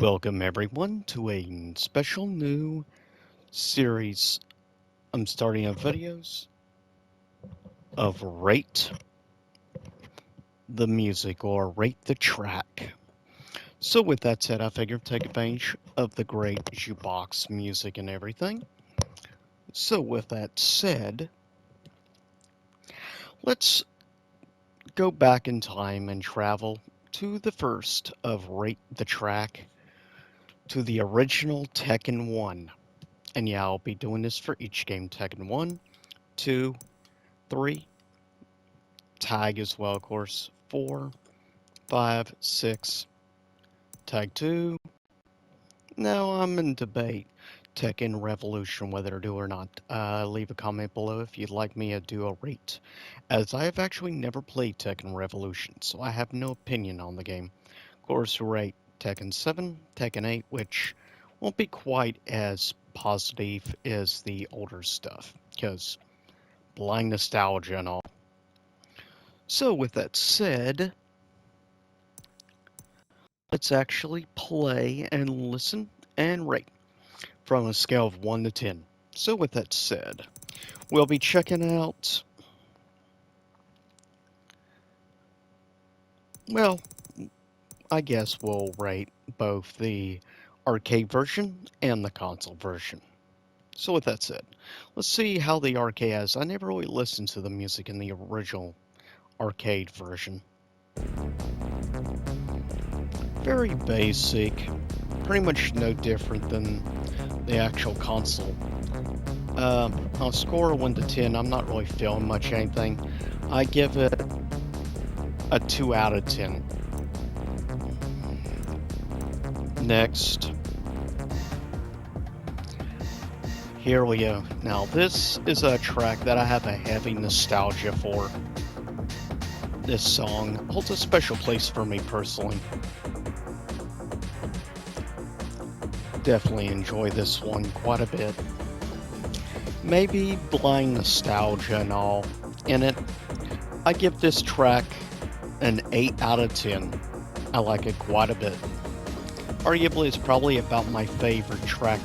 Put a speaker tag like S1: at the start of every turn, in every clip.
S1: Welcome everyone to a special new series. I'm starting up videos of Rate the Music or Rate the Track. So with that said, I figured take advantage of the great jukebox music and everything. So with that said, let's go back in time and travel to the first of Rate the Track, to the original Tekken 1. And yeah, I'll be doing this for each game. Tekken 1, 2, 3, tag as well, of course. 4, 5, 6, tag 2. Now I'm in debate. Tekken Revolution, whether to do or not. Leave a comment below if you'd like me to do a rate, as I have actually never played Tekken Revolution, so I have no opinion on the game. Of course, rate Tekken 7, Tekken 8, which won't be quite as positive as the older stuff, because blind nostalgia and all. So with that said, let's actually play and listen and rate from a scale of 1 to 10. So with that said, we'll be checking out, well, I guess we'll rate both the arcade version and the console version. So with that said, let's see how the arcade is. I never really listened to the music in the original arcade version. Very basic, pretty much no different than the actual console. On a score of 1 to 10, I'm not really feeling much anything. I give it a 2 out of 10. Next. Here we go. Now this is a track that I have a heavy nostalgia for. This song holds a special place for me personally. Definitely enjoy this one quite a bit. Maybe blind nostalgia and all in it. I give this track an 8 out of 10. I like it quite a bit. Arguably, it's probably about my favorite track.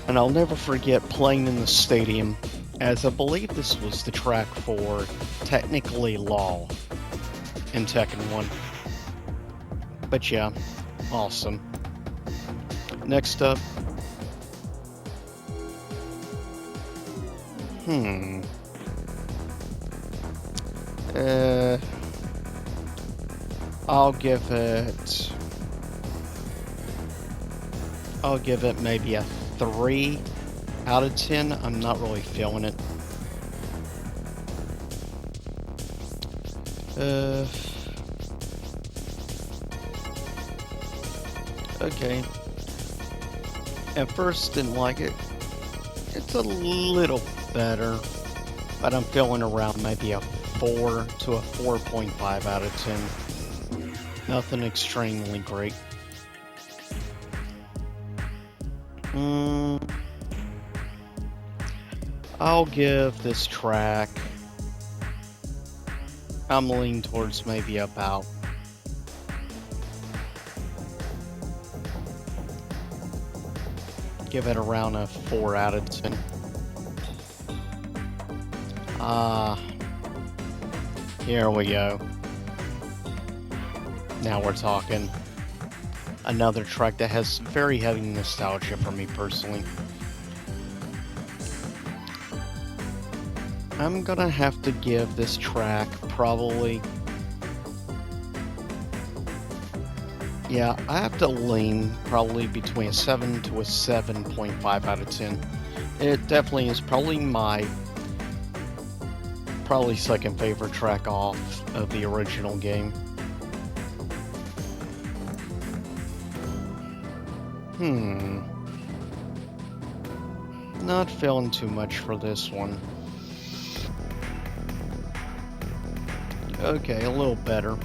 S1: And I'll never forget playing in the stadium, as I believe this was the track for Technically Law in Tekken 1. But yeah, awesome. Next up. I'll give it maybe a 3 out of 10. I'm not really feeling it. Okay. At first didn't like it. It's a little better, but I'm feeling around maybe a 4 to a 4.5 out of 10. Nothing extremely great. I'll give this track, I'm leaning towards maybe about give it around a 4 out of 10. Here we go. Now we're talking. Another track that has very heavy nostalgia for me personally. I'm gonna have to give this track probably, yeah, I have to lean probably between a 7 to a 7.5 out of 10. It definitely is probably my second favorite track off of the original game. Not feeling too much for this one. Okay, a little better.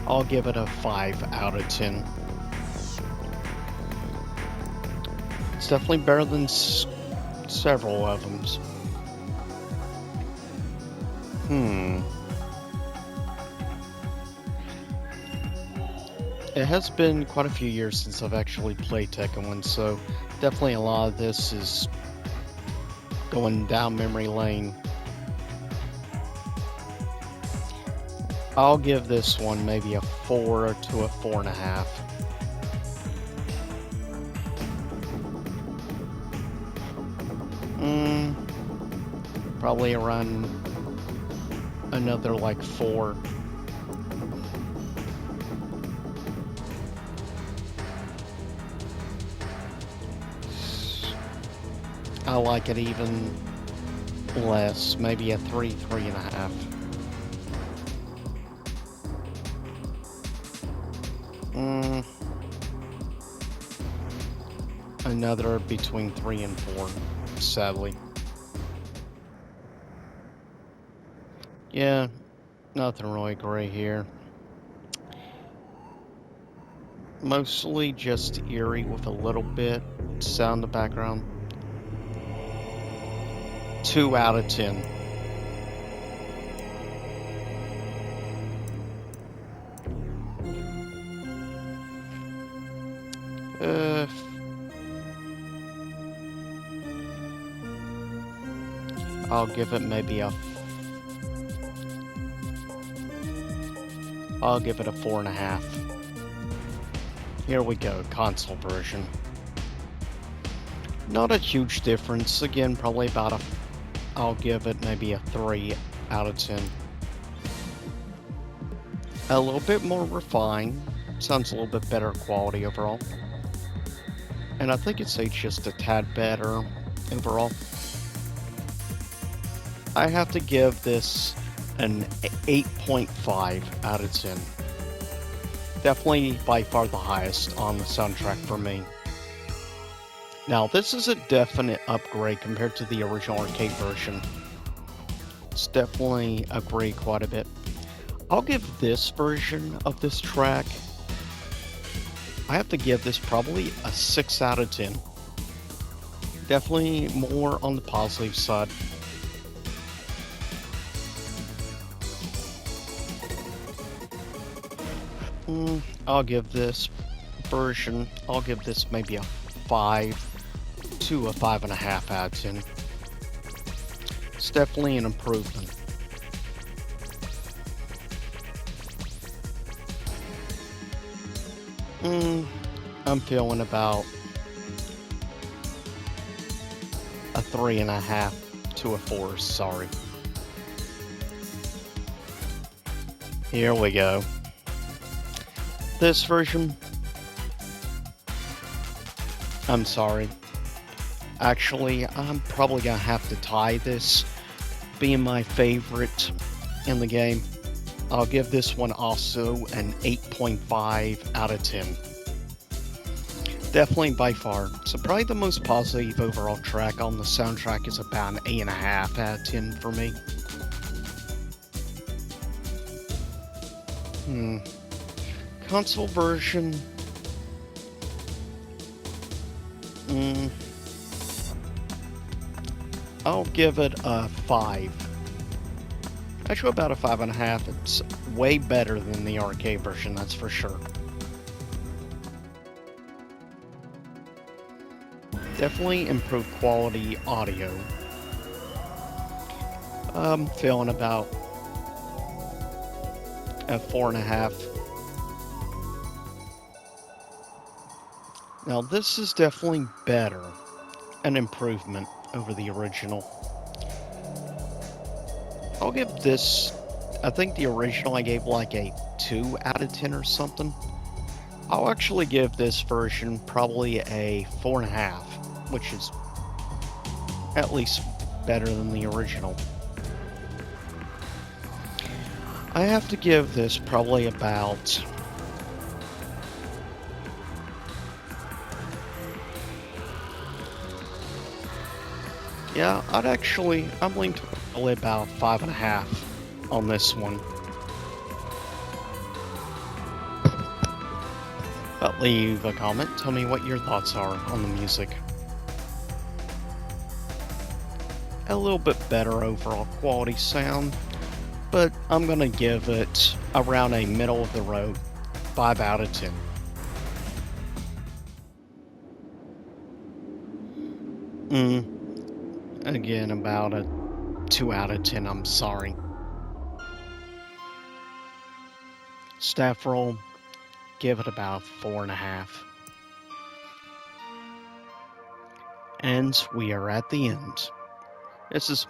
S1: I'll give it a 5 out of 10. It's definitely better than several of them. Hmm. It has been quite a few years since I've actually played Tekken 1, so definitely a lot of this is going down memory lane. I'll give this one maybe a 4 to a 4.5. Probably around another like 4. I like it even less, maybe a 3, 3.5. Another between 3 and 4, sadly. Yeah, nothing really great here. Mostly just eerie with a little bit sound in the background. 2 out of 10. I'll give it maybe a... I'll give it a 4.5. Here we go, console version. Not a huge difference. Again, probably about a... I'll give it maybe a 3 out of 10. A little bit more refined. Sounds a little bit better quality overall. And I think it's aged just a tad better overall. I have to give this an 8.5 out of 10. Definitely by far the highest on the soundtrack for me. Now, this is a definite upgrade compared to the original arcade version. It's definitely upgraded quite a bit. I'll give this version of this track, I have to give this probably a 6 out of 10. Definitely more on the positive side. I'll give this version, I'll give this maybe a 5 to a 5.5 out of 10. It's definitely an improvement. I'm feeling about a 3.5 to a 4, sorry. Here we go. This version, I'm sorry. Actually, I'm probably gonna have to tie this, being my favorite in the game. I'll give this one also an 8.5 out of 10. Definitely by far. So probably the most positive overall track on the soundtrack is about an 8.5 out of 10 for me. Console version. I'll give it a 5. Actually, about a 5.5. It's way better than the arcade version, that's for sure. Definitely improved quality audio. I'm feeling about a 4.5. Now, this is definitely better, an improvement over the original. I'll give this, I think the original I gave like a 2 out of 10 or something. I'll actually give this version probably a 4.5, which is at least better than the original. I have to give this probably about... Yeah, I'm leaning to probably about 5.5 on this one. But leave a comment, tell me what your thoughts are on the music. A little bit better overall quality sound. but I'm gonna give it around a middle of the road 5 out of 10. Again, about a 2 out of 10, I'm sorry. Staff roll, give it about 4.5. And we are at the end. This is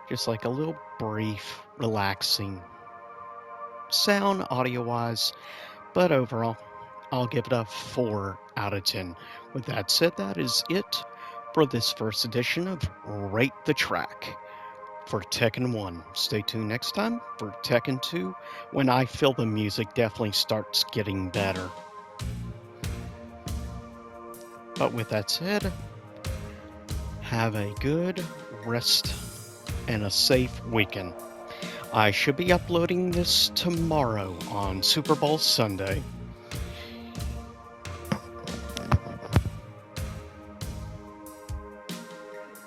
S1: just like a little brief, relaxing sound audio-wise, but overall, I'll give it a 4 out of 10. With that said, that is it for this first edition of Rate the Track for Tekken 1. Stay tuned next time for Tekken 2 when I feel the music definitely starts getting better. But with that said, have a good rest and a safe weekend. I should be uploading this tomorrow on Super Bowl Sunday.